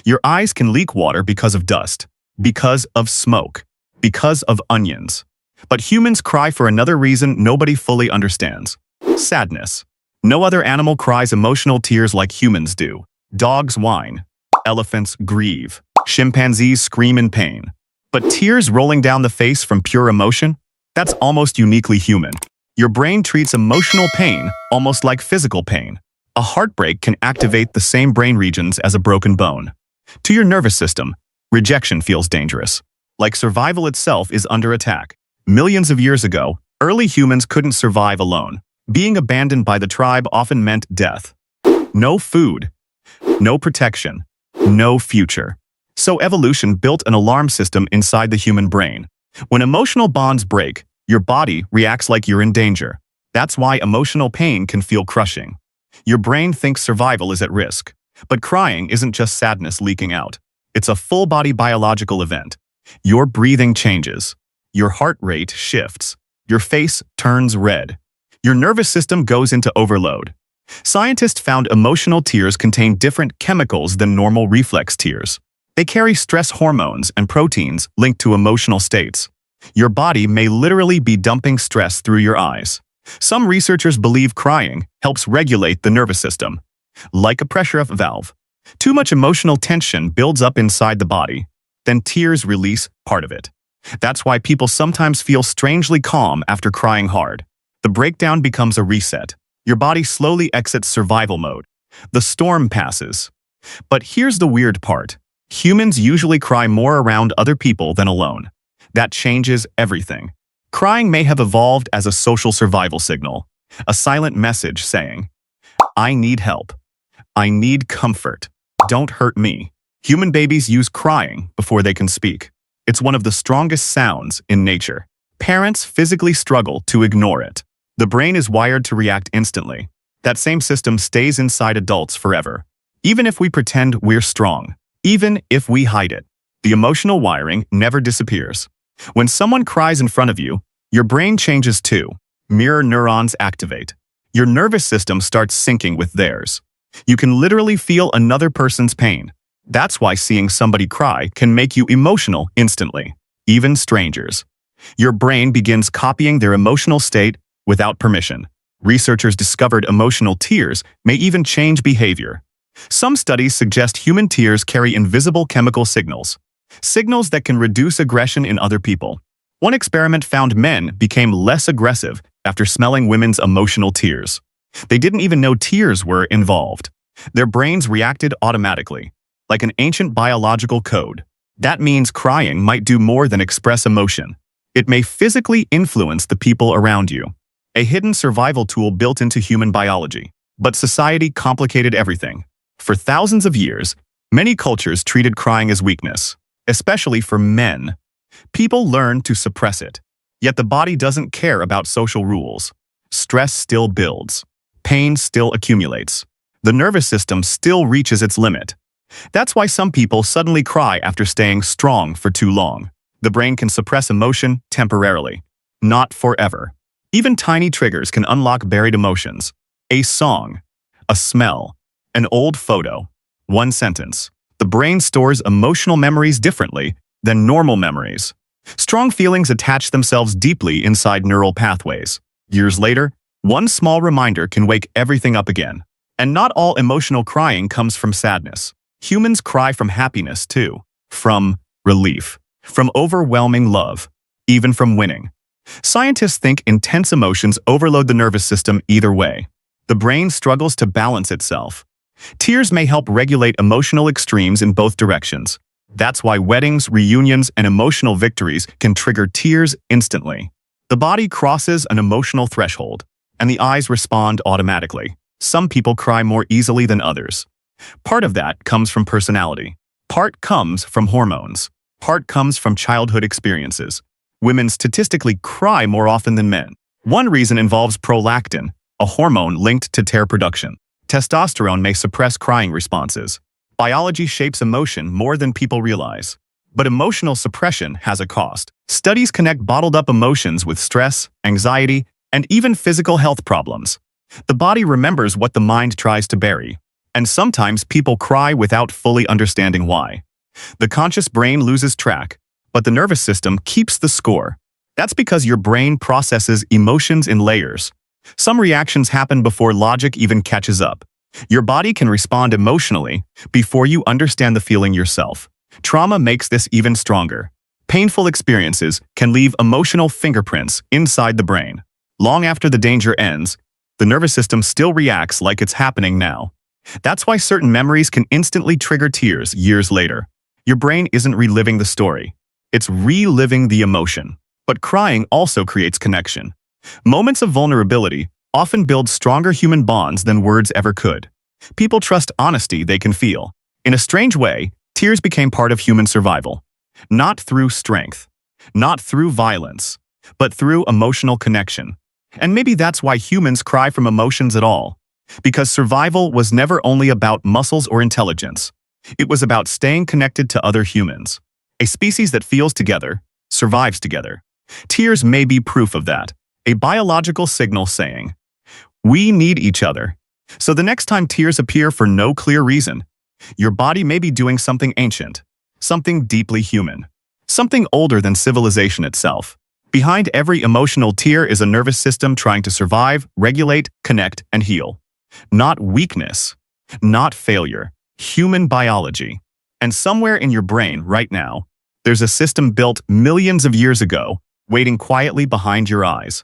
Your eyes can leak water because of dust, because of smoke, because of onions. But humans cry for another reason nobody fully understands. Sadness. No other animal cries emotional tears like humans do. Dogs whine. Elephants grieve. Chimpanzees scream in pain. But tears rolling down the face from pure emotion? That's almost uniquely human. Your brain treats emotional pain almost like physical pain. A heartbreak can activate the same brain regions as a broken bone. To your nervous system, rejection feels dangerous. Like survival itself is under attack. Millions of years ago, early humans couldn't survive alone. Being abandoned by the tribe often meant death. No food, no protection, no future. So evolution built an alarm system inside the human brain. When emotional bonds break, your body reacts like you're in danger. That's why emotional pain can feel crushing. Your brain thinks survival is at risk. But crying isn't just sadness leaking out. It's a full-body biological event. Your breathing changes. Your heart rate shifts. Your face turns red. Your nervous system goes into overload. Scientists found emotional tears contain different chemicals than normal reflex tears. They carry stress hormones and proteins linked to emotional states. Your body may literally be dumping stress through your eyes. Some researchers believe crying helps regulate the nervous system. Like a pressure valve. Too much emotional tension builds up inside the body. Then tears release part of it. That's why people sometimes feel strangely calm after crying hard. The breakdown becomes a reset. Your body slowly exits survival mode. The storm passes. But here's the weird part. Humans usually cry more around other people than alone. That changes everything. Crying may have evolved as a social survival signal. A silent message saying, "I need help. I need comfort. Don't hurt me." Human babies use crying before they can speak. It's one of the strongest sounds in nature. Parents physically struggle to ignore it. The brain is wired to react instantly. That same system stays inside adults forever. Even if we pretend we're strong. Even if we hide it. The emotional wiring never disappears. When someone cries in front of you, your brain changes too. Mirror neurons activate. Your nervous system starts syncing with theirs. You can literally feel another person's pain. That's why seeing somebody cry can make you emotional instantly, even strangers. Your brain begins copying their emotional state without permission. Researchers discovered emotional tears may even change behavior. Some studies suggest human tears carry invisible chemical signals. Signals that can reduce aggression in other people. One experiment found men became less aggressive after smelling women's emotional tears. They didn't even know tears were involved. Their brains reacted automatically, like an ancient biological code. That means crying might do more than express emotion. It may physically influence the people around you. A hidden survival tool built into human biology. But society complicated everything. For thousands of years, many cultures treated crying as weakness, especially for men. People learned to suppress it. Yet the body doesn't care about social rules. Stress still builds. Pain still accumulates. The nervous system still reaches its limit. That's why some people suddenly cry after staying strong for too long. The brain can suppress emotion temporarily, not forever. Even tiny triggers can unlock buried emotions. A song, a smell, an old photo, one sentence. The brain stores emotional memories differently than normal memories. Strong feelings attach themselves deeply inside neural pathways. Years later, one small reminder can wake everything up again. And not all emotional crying comes from sadness. Humans cry from happiness too. From relief. From overwhelming love. Even from winning. Scientists think intense emotions overload the nervous system either way. The brain struggles to balance itself. Tears may help regulate emotional extremes in both directions. That's why weddings, reunions, and emotional victories can trigger tears instantly. The body crosses an emotional threshold, and the eyes respond automatically. Some people cry more easily than others. Part of that comes from personality. Part comes from hormones. Part comes from childhood experiences. Women statistically cry more often than men. One reason involves prolactin, a hormone linked to tear production. Testosterone may suppress crying responses. Biology shapes emotion more than people realize. But emotional suppression has a cost. Studies connect bottled-up emotions with stress, anxiety, and even physical health problems. The body remembers what the mind tries to bury. And sometimes people cry without fully understanding why. The conscious brain loses track, but the nervous system keeps the score. That's because your brain processes emotions in layers. Some reactions happen before logic even catches up. Your body can respond emotionally before you understand the feeling yourself. Trauma makes this even stronger. Painful experiences can leave emotional fingerprints inside the brain. Long after the danger ends, the nervous system still reacts like it's happening now. That's why certain memories can instantly trigger tears years later. Your brain isn't reliving the story. It's reliving the emotion. But crying also creates connection. Moments of vulnerability often build stronger human bonds than words ever could. People trust honesty they can feel. In a strange way, tears became part of human survival. Not through strength, not through violence, but through emotional connection. And maybe that's why humans cry from emotions at all. Because survival was never only about muscles or intelligence. It was about staying connected to other humans. A species that feels together, survives together. Tears may be proof of that. A biological signal saying, we need each other. So the next time tears appear for no clear reason, your body may be doing something ancient, something deeply human, something older than civilization itself. Behind every emotional tear is a nervous system trying to survive, regulate, connect, and heal. Not weakness, not failure, human biology. And somewhere in your brain right now, there's a system built millions of years ago, waiting quietly behind your eyes.